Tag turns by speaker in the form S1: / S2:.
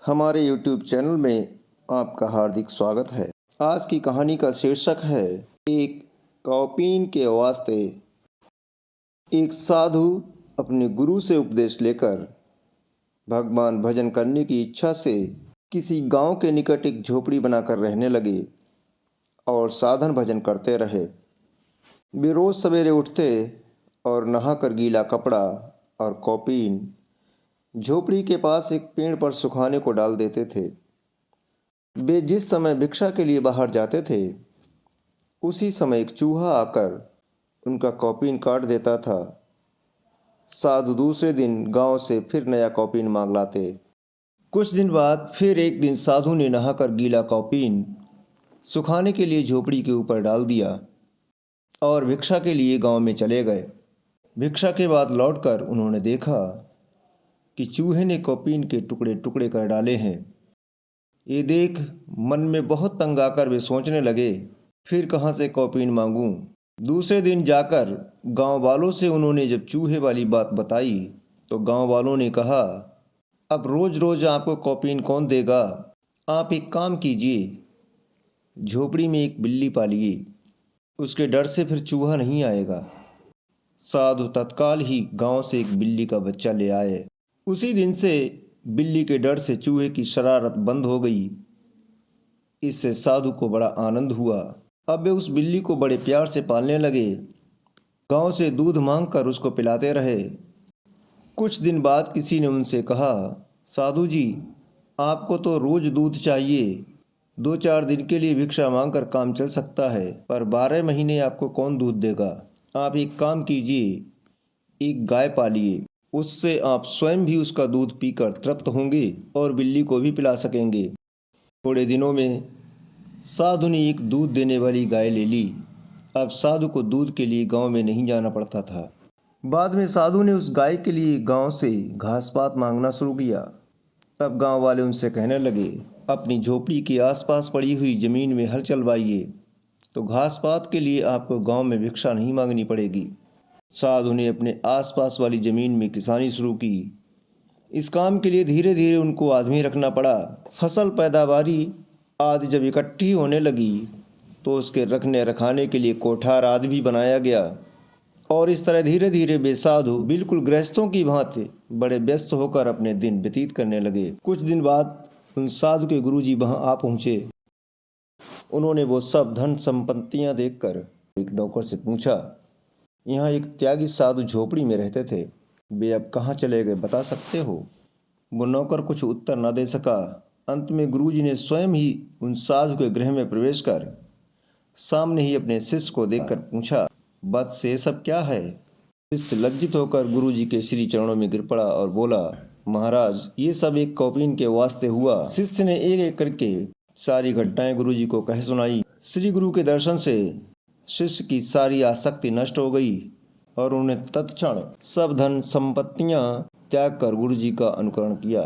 S1: हमारे YouTube channel में आपका हार्दिक स्वागत है। आज की कहानी का शीर्षक है एक कौपीन के वास्ते। एक साधु अपने गुरु से उपदेश लेकर भगवान भजन करने की इच्छा से किसी गांव के निकट एक झोपड़ी बनाकर रहने लगे और साधन भजन करते रहे। वे रोज सवेरे उठते और नहाकर गीला कपड़ा और कौपीन झोपड़ी के पास एक पेड़ पर सुखाने को डाल देते थे। वे जिस समय भिक्षा के लिए बाहर जाते थे उसी समय एक चूहा आकर उनका कौपीन काट देता था। साधु दूसरे दिन गांव से फिर नया कौपीन मांग लाते। कुछ दिन बाद फिर एक दिन साधु ने नहाकर गीला कौपीन सुखाने के लिए झोपड़ी के ऊपर डाल दिया और भिक्षा के लिए गांव में चले गए। भिक्षा के बाद लौटकर उन्होंने देखा कि चूहे ने कौपीन के टुकड़े टुकड़े कर डाले हैं। ये देख मन में बहुत तंग आकर वे सोचने लगे, फिर कहाँ से कौपीन मांगूं। दूसरे दिन जाकर गांव वालों से उन्होंने जब चूहे वाली बात बताई तो गांव वालों ने कहा, अब रोज रोज आपको कौपीन कौन देगा, आप एक काम कीजिए, झोपड़ी में एक बिल्ली पालिए, उसके डर से फिर चूहा नहीं आएगा। साधु तत्काल ही गांव से एक बिल्ली का बच्चा ले आए। उसी दिन से बिल्ली के डर से चूहे की शरारत बंद हो गई। इससे साधु को बड़ा आनंद हुआ। अब वे उस बिल्ली को बड़े प्यार से पालने लगे। गांव से दूध मांगकर उसको पिलाते रहे। कुछ दिन बाद किसी ने उनसे कहा, साधु जी, आपको तो रोज दूध चाहिए, 2-4 दिन के लिए भिक्षा मांगकर काम चल सकता है, पर 12 महीने आपको कौन दूध देगा। आप एक काम कीजिए, एक गाय पालिए, उससे आप स्वयं भी उसका दूध पीकर तृप्त होंगे और बिल्ली को भी पिला सकेंगे। थोड़े दिनों में साधु ने एक दूध देने वाली गाय ले ली। अब साधु को दूध के लिए गांव में नहीं जाना पड़ता था। बाद में साधु ने उस गाय के लिए गांव से घास पात मांगना शुरू किया। तब गांव वाले उनसे कहने लगे, अपनी झोपड़ी के आसपास पड़ी हुई जमीन में हल चलवाइए, तो घास पात के लिए आपको गांव में भिक्षा नहीं मांगनी पड़ेगी। साधु ने अपने आसपास वाली ज़मीन में किसानी शुरू की। इस काम के लिए धीरे धीरे उनको आदमी रखना पड़ा। फसल पैदावारी आदि जब इकट्ठी होने लगी तो उसके रखने रखाने के लिए कोठार आदि भी बनाया गया और इस तरह धीरे धीरे वे साधु बिल्कुल गृहस्थों की भांति बड़े व्यस्त होकर अपने दिन व्यतीत करने लगे। कुछ दिन बाद उन साधु के गुरुजी वहाँ आ पहुँचे। उन्होंने वो सब धन संपत्तियाँ देखकर एक नौकर से पूछा, यहाँ एक त्यागी साधु झोपड़ी में रहते थे, वे अब कहाँ चले गए, बता सकते हो। वो नौकर कुछ उत्तर न दे सका। अंत में गुरुजी ने स्वयं ही उन साधु के गृह में प्रवेश कर सामने ही अपने शिष्य को देखकर पूछा, बस ये सब क्या है। शिष्य लज्जित होकर गुरुजी के श्री चरणों में गिर पड़ा और बोला, महाराज, ये सब एक कौपीन के वास्ते हुआ। शिष्य ने एक एक करके सारी घटनाएं गुरुजी को कह सुनाई। श्री गुरु के दर्शन से शिष्य की सारी आसक्ति नष्ट हो गई और उन्होंने तत्क्षण सब धन संपत्तियां त्याग कर गुरु जी का अनुकरण किया।